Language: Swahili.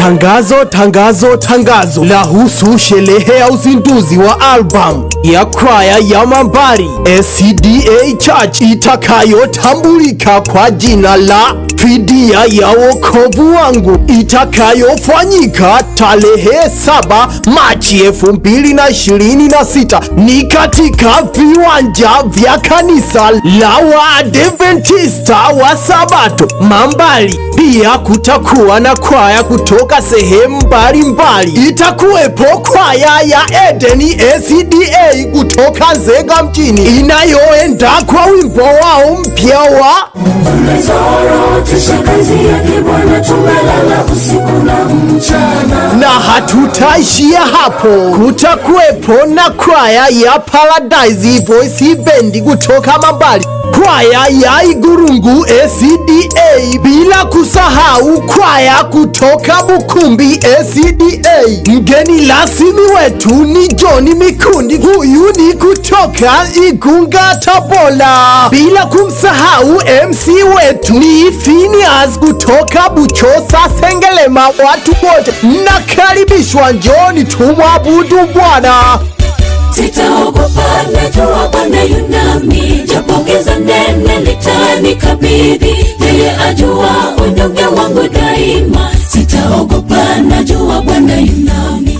Tangazo, tangazo, tangazo lahusu sherehe ya uzinduzi wa albamu ya kwaya ya Mambali SDA Church itakayotambulika kwa jina la Fidia ya Wokovu Wangu, itakayofanyika tarehe 7 Machi 2026 ni katika viwanja vya kanisa la Waadventista wa Sabato Mambali. Pia kutakuwa na kwaya kutoka sehemu mbalimbali. Itakuwepo kwaya ya Edeni SDA kutoka Nzega mjini inayoenda kwa wimbo wao mpya wa na hatutaishia hapo. Kutakuwepo na kwaya ya Paradise Voice Band kutoka Mambali, kwaya ya Igurungu SDA, bila kusahau kwaya kutoka Bukumbi SDA. Mgeni rasmi wetu ni John Mikundi, huyu ni kutoka Igunga Tabora, bila kumsahau MC wetu ni Phineas kutoka Buchosa Sengerema. Watu wote mnakaribishwa, njoni tumwabudu Bwana. Sitaogopa, najua Bwana yu nami, japo giza nene litanikabili, yeye ajua unyonge wangu daima. Sitaogopa, najua Bwana yu nami.